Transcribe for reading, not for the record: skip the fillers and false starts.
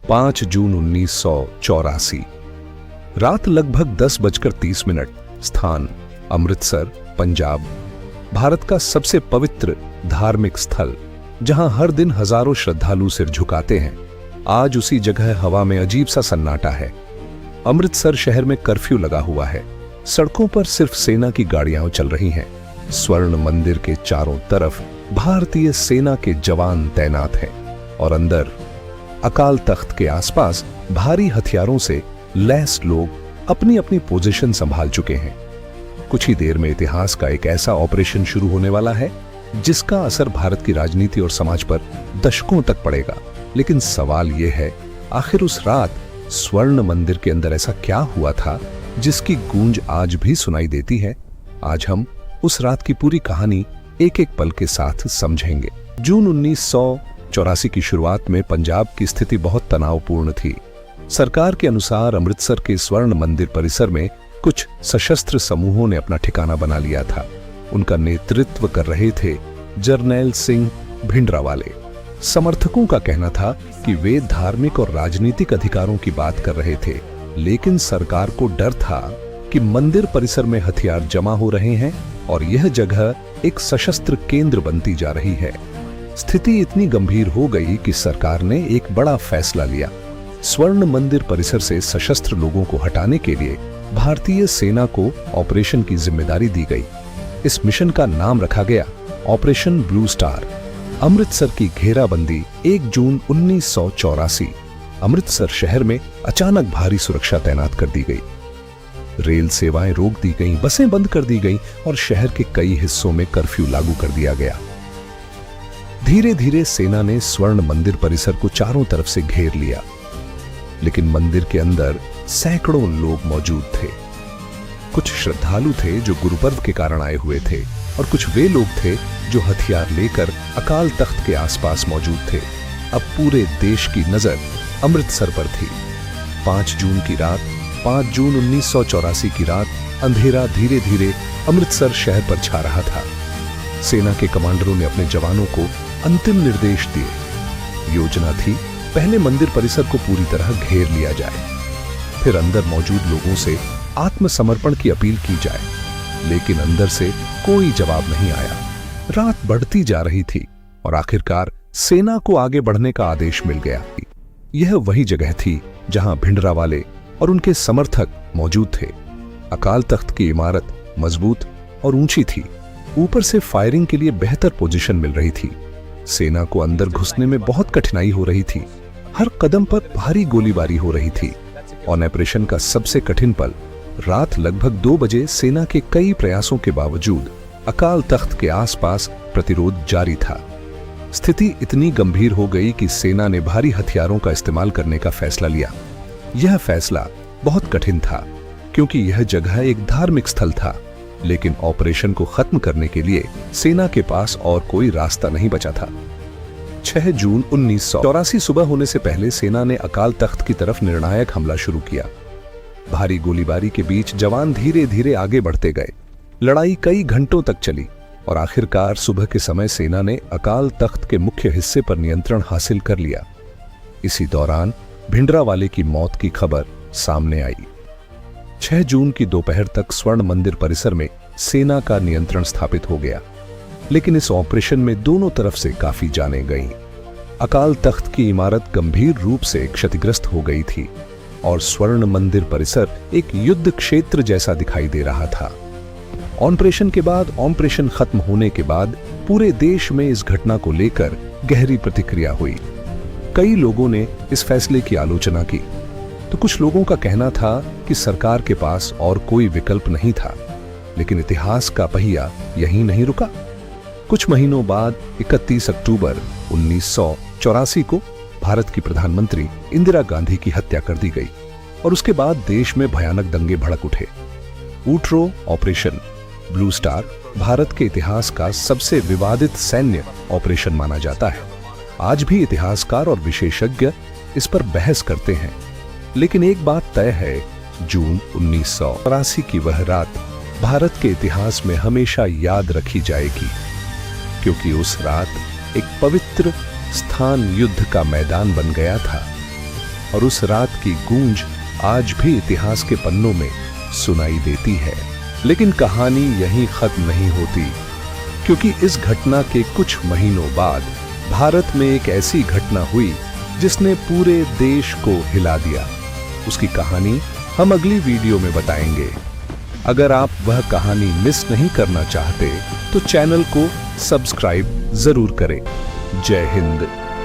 5 जून 1984। रात लगभग 10:30। स्थान अमृतसर, पंजाब। भारत का सबसे पवित्र धार्मिक स्थल, जहां हर दिन हजारों श्रद्धालु सिर झुकाते हैं। आज उसी जगह हवा में अजीब सा सन्नाटा है। अमृतसर शहर में कर्फ्यू लगा हुआ है। सड़कों पर सिर्फ सेना की गाड़ियां चल रही हैं। स्वर्ण मंदिर के चारों तरफ भारतीय सेना के जवान तैनात हैं और अंदर अकाल तख्त के आसपास भारी हथियारों से लैस लोग अपनी अपनी पोजीशन संभाल चुके हैं। कुछ ही देर में इतिहास का एक ऐसा ऑपरेशन शुरू होने वाला है जिसका असर भारत की राजनीति और समाज पर दशकों तक पड़ेगा। लेकिन सवाल यह है, आखिर उस रात स्वर्ण मंदिर के अंदर ऐसा क्या हुआ था जिसकी गूंज आज भी सुनाई देती है? आज हम उस रात की पूरी कहानी एक एक पल के साथ समझेंगे। जून 1984 की शुरुआत में पंजाब की स्थिति बहुत तनावपूर्ण थी। सरकार के अनुसार अमृतसर के स्वर्ण मंदिर परिसर में कुछ सशस्त्र समूहों ने अपना ठिकाना बना लिया था। उनका नेतृत्व कर रहे थे जरनैल सिंह भिंडरावाले। समर्थकों का कहना था कि वे धार्मिक और राजनीतिक अधिकारों की बात कर रहे थे, लेकिन सरकार को डर था कि मंदिर परिसर में हथियार जमा हो रहे हैं और यह जगह एक सशस्त्र केंद्र बनती जा रही है। स्थिति इतनी गंभीर हो गई कि सरकार ने एक बड़ा फैसला लिया। स्वर्ण मंदिर परिसर से सशस्त्र लोगों को हटाने के लिए भारतीय सेना को ऑपरेशन की जिम्मेदारी दी गई। इस मिशन का नाम रखा गया ऑपरेशन ब्लू स्टार। अमृतसर की घेराबंदी 1 जून 1984। अमृतसर शहर में अचानक भारी सुरक्षा तैनात कर दी गई। रेल सेवाएं रोक दी गईं, बसें बंद कर दी गईं और शहर के कई हिस्सों में कर्फ्यू लागू कर दिया गया। धीरे धीरे सेना ने स्वर्ण मंदिर परिसर को चारों तरफ से घेर लिया, लेकिन मंदिर के अंदर सैकड़ों लोग मौजूद थे। कुछ श्रद्धालु थे जो गुरुपर्व के कारण आए हुए थे और कुछ वे लोग थे जो हथियार लेकर अकाल तख्त के आसपास मौजूद थे। अब पूरे देश की नजर अमृतसर पर थी। 5 जून की रात, 5 जून 1984 की रात, अंधेरा धीरे धीरे अमृतसर शहर पर छा रहा था। सेना के कमांडरों ने अपने जवानों को अंतिम निर्देश दिए। योजना थी, पहले मंदिर परिसर को पूरी तरह घेर लिया जाए, फिर अंदर मौजूद लोगों से आत्मसमर्पण की अपील की जाए। लेकिन अंदर से कोई जवाब नहीं आया। रात बढ़ती जा रही थी और आखिरकार सेना को आगे बढ़ने का आदेश मिल गया। यह वही जगह थी जहां भिंडरावाले और उनके समर्थक मौजूद थे। अकाल तख्त की इमारत मजबूत और ऊंची थी। ऊपर से फायरिंग के लिए बेहतर पोजीशन मिल रही थी। सेना को अंदर घुसने में बहुत कठिनाई हो रही थी। हर कदम पर भारी गोलीबारी हो रही थी। ऑपरेशन का सबसे कठिन पल, रात लगभग 2 बजे सेना के कई प्रयासों के बावजूद अकाल तख्त के आसपास प्रतिरोध जारी था। स्थिति इतनी गंभीर हो गई कि सेना ने भारी हथियारों का इस्तेमाल करने का फैसला लिया। यह फैसला बहुत कठिन था क्योंकि यह जगह एक धार्मिक स्थल था, लेकिन ऑपरेशन को खत्म करने के लिए सेना के पास और कोई रास्ता नहीं बचा था। 6 जून 1984 सुबह होने से पहले सेना ने अकाल तख्त की तरफ निर्णायक हमला शुरू किया। भारी गोलीबारी के बीच जवान धीरे धीरे आगे बढ़ते गए। लड़ाई कई घंटों तक चली और आखिरकार सुबह के समय सेना ने अकाल तख्त के मुख्य हिस्से पर नियंत्रण हासिल कर लिया। इसी दौरान भिंडरावाले की मौत की खबर सामने आई। 6 जून की दोपहर तक स्वर्ण मंदिर परिसर में सेना का नियंत्रण स्थापित हो गया, लेकिन इस ऑपरेशन में दोनों तरफ से काफी जानें गईं। अकाल तख्त की इमारत गंभीर रूप से क्षतिग्रस्त हो गई थी और स्वर्ण मंदिर परिसर एक युद्ध क्षेत्र जैसा दिखाई दे रहा था। ऑपरेशन के बाद, ऑपरेशन खत्म होने के बाद पूरे देश में इस घटना को लेकर गहरी प्रतिक्रिया हुई। कई लोगों ने इस फैसले की आलोचना की, तो कुछ लोगों का कहना था कि सरकार के पास और कोई विकल्प नहीं था। लेकिन इतिहास का पहिया यहीं नहीं रुका। कुछ महीनों बाद 31 अक्टूबर 1984 को भारत की प्रधानमंत्री इंदिरा गांधी की हत्या कर दी गई और उसके बाद देश में भयानक दंगे भड़क उठे। ऊट्रो ऑपरेशन ब्लू स्टार भारत के इतिहास का सबसे विवादित सैन्य ऑपरेशन माना जाता है। आज भी इतिहासकार और विशेषज्ञ इस पर बहस करते हैं, लेकिन एक बात तय है, जून 1984 की वह रात भारत के इतिहास में हमेशा याद रखी जाएगी, क्योंकि उस रात एक पवित्र स्थान युद्ध का मैदान बन गया था। और उस रात की गूंज आज भी इतिहास के पन्नों में सुनाई देती है। लेकिन कहानी यहीं खत्म नहीं होती, क्योंकि इस घटना के कुछ महीनों बाद भारत में एक ऐसी घटना हुई जिसने पूरे देश को हिला दिया। उसकी कहानी हम अगली वीडियो में बताएंगे। अगर आप वह कहानी मिस नहीं करना चाहते तो चैनल को सब्सक्राइब जरूर करें। जय हिंद।